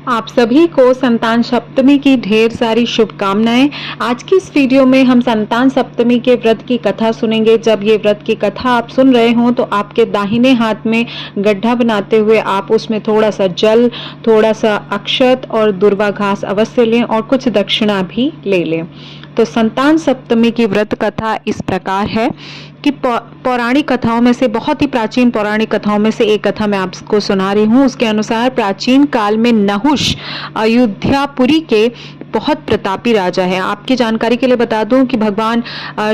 आप सभी को संतान सप्तमी की ढेर सारी शुभकामनाएं। आज की इस वीडियो में हम संतान सप्तमी के व्रत की कथा सुनेंगे। जब ये व्रत की कथा आप सुन रहे हो तो आपके दाहिने हाथ में गड्ढा बनाते हुए आप उसमें थोड़ा सा जल, थोड़ा सा अक्षत और दुर्वा घास अवश्य लें और कुछ दक्षिणा भी ले लें। तो संतान सप्तमी की व्रत कथा इस प्रकार है कि पौराणिक कथाओं में से, बहुत ही प्राचीन पौराणिक कथाओं में से एक कथा मैं आपको सुना रही हूँ। उसके अनुसार प्राचीन काल में नहुष अयोध्यापुरी के बहुत प्रतापी राजा है। आपकी जानकारी के लिए बता दूं कि भगवान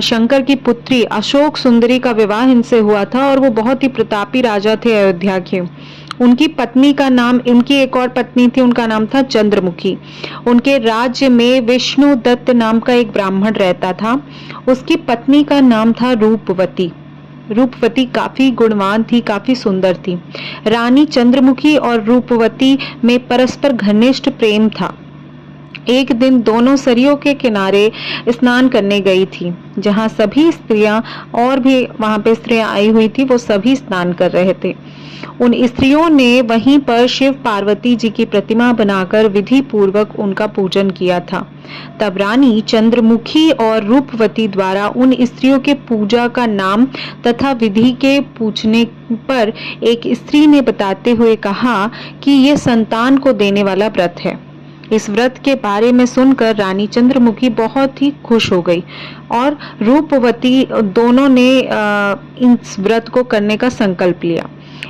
शंकर की पुत्री अशोक सुंदरी का विवाह इनसे हुआ था और वो बहुत ही प्रतापी राजा थे अयोध्या के। उनकी पत्नी का नाम, उनकी एक और पत्नी थी, उनका नाम था चंद्रमुखी। उनके राज्य में विष्णु दत्त नाम का एक ब्राह्मण रहता था। उसकी पत्नी का नाम था रूपवती। रूपवती काफी गुणवान थी, काफी सुंदर थी। रानी चंद्रमुखी और रूपवती में परस्पर घनिष्ठ प्रेम था। एक दिन दोनों सरयू के किनारे स्नान करने गई थी, जहां सभी स्त्रियां और भी वहां पे स्त्रियां आई हुई थी, वो सभी स्नान कर रहे थे। उन स्त्रियों ने वहीं पर शिव पार्वती जी की प्रतिमा बनाकर विधि पूर्वक उनका पूजन किया था। तब रानी चंद्रमुखी और रूपवती द्वारा उन स्त्रियों के पूजा का नाम तथा विधि के पूछने पर एक स्त्री ने बताते हुए कहा कि ये संतान को देने वाला व्रत है। इस व्रत के बारे में सुनकर रानी चंद्रमुखी बहुत ही खुश हो गई और रूपवती दोनों ने इस व्रत को करने का संकल्प लिया।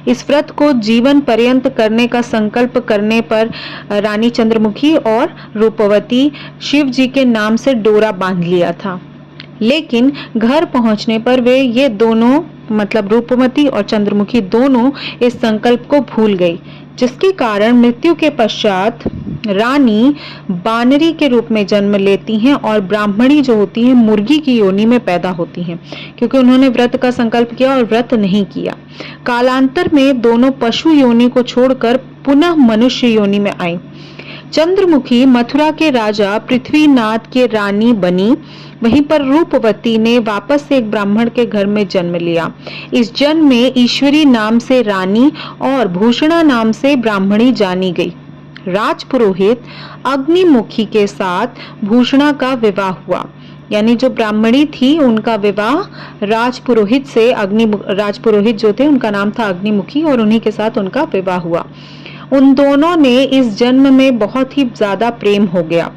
इस व्रत को जीवन पर्यंत करने का संकल्प करने पर रानी चंद्रमुखी और रूपवती शिव जी के नाम से डोरा बांध लिया था। लेकिन घर पहुंचने पर वे ये दोनों, मतलब रूपवती और चंद्रमुखी दोनों, इस संकल्प को भूल गई, जिसके कारण मृत्यु के पश्चात रानी बानरी के रूप में जन्म लेती हैं और ब्राह्मणी जो होती है मुर्गी की योनि में पैदा होती हैं, क्योंकि उन्होंने व्रत का संकल्प किया और व्रत नहीं किया। कालांतर में दोनों पशु योनि को छोड़कर पुनः मनुष्य योनि में आई। चंद्रमुखी मथुरा के राजा पृथ्वीनाथ के रानी बनी। वहीं पर रूपवती ने वापस से एक ब्राह्मण के घर में जन्म लिया। इस जन्म में ईश्वरी नाम से रानी और भूषणा नाम से ब्राह्मणी जानी गई। राजपुरोहित अग्निमुखी के साथ भूषणा का विवाह हुआ, यानी जो ब्राह्मणी थी उनका विवाह राजपुरोहित से, राजपुरोहित जो थे उनका नाम था अग्निमुखी और उन्हीं के साथ उनका विवाह हुआ। उन दोनों ने इस जन्म में बहुत ही ज्यादा प्रेम हो गया।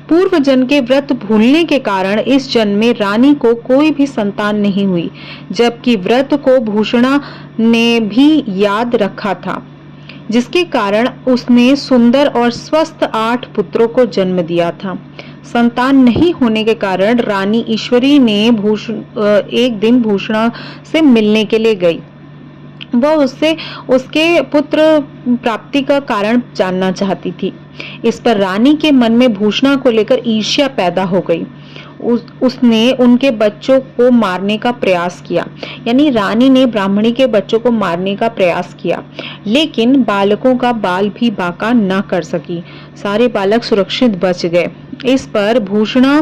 पूर्व जन्म के व्रत भूलने के कारण इस जन्म में रानी को कोई भी संतान नहीं हुई, जबकि व्रत को भूषणा ने भी याद रखा था, जिसके कारण उसने सुंदर और स्वस्थ 8 पुत्रों को जन्म दिया था। संतान नहीं होने के कारण रानी ईश्वरी ने एक दिन भूषणा से मिलने के लिए गई। वह उससे उसके पुत्र प्राप्ति का कारण जानना चाहती थी। इस पर रानी के मन में भूषणा को लेकर ईर्ष्या पैदा हो गई। उसने उनके बच्चों को मारने का प्रयास किया, यानी रानी ने ब्राह्मणी के बच्चों को मारने का प्रयास किया, लेकिन बालकों का बाल भी बाका न कर सकी। सारे बालक सुरक्षित बच गए। इस पर भूषणा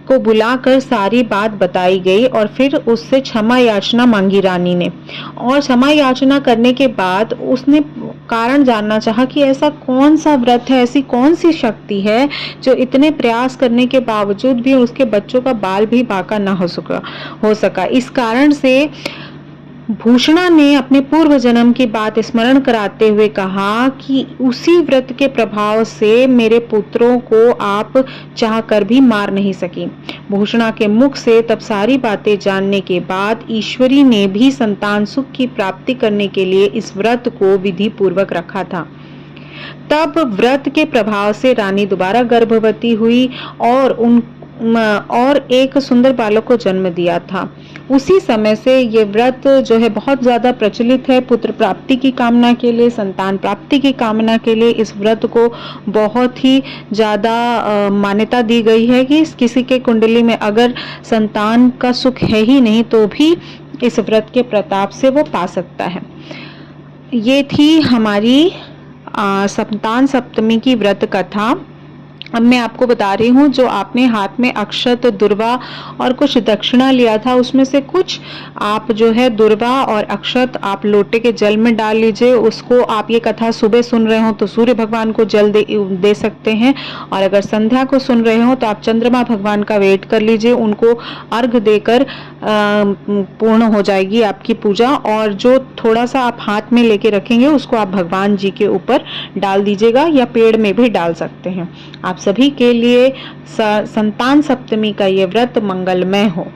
को बुलाकर सारी बात बताई गई और फिर उससे क्षमा याचना मांगी रानी ने। और क्षमा याचना करने के बाद उसने कारण जानना चाहा कि ऐसा कौन सा व्रत है, ऐसी कौन सी शक्ति है जो इतने प्रयास करने के बावजूद भी उसके बच्चों का बाल भी बाका ना हो सका। इस कारण से भूषणा ने अपने पूर्व जन्म की बात स्मरण कराते हुए कहा कि उसी व्रत के प्रभाव से मेरे पुत्रों को आप चाहकर भी मार नहीं सकी। भूषणा के मुख से तब सारी बातें जानने के बाद ईश्वरी ने भी संतान सुख की प्राप्ति करने के लिए इस व्रत को विधि पूर्वक रखा था। तब व्रत के प्रभाव से रानी दोबारा गर्भवती हुई और एक सुंदर बालक को जन्म दिया था। उसी समय से ये व्रत जो है बहुत ज्यादा प्रचलित है। पुत्र प्राप्ति की कामना के लिए, संतान प्राप्ति की कामना के लिए इस व्रत को बहुत ही ज्यादा मान्यता दी गई है कि किसी के कुंडली में अगर संतान का सुख है ही नहीं तो भी इस व्रत के प्रताप से वो पा सकता है। ये थी हमारी संतान सप्तमी की व्रत कथा। अब मैं आपको बता रही हूँ, जो आपने हाथ में अक्षत, दुर्वा और कुछ दक्षिणा लिया था, उसमें से कुछ आप जो है दुर्वा और अक्षत आप लोटे के जल में डाल लीजिए। उसको आप ये कथा सुबह सुन रहे हो तो सूर्य भगवान को जल दे सकते हैं, और अगर संध्या को सुन रहे हो तो आप चंद्रमा भगवान का वेट कर लीजिए। उनको अर्घ देकर पूर्ण हो जाएगी आपकी पूजा। और जो थोड़ा सा आप हाथ में लेके रखेंगे उसको आप भगवान जी के ऊपर डाल दीजिएगा, या पेड़ में भी डाल सकते हैं। आप सभी के लिए संतान सप्तमी का ये व्रत मंगलमय हो।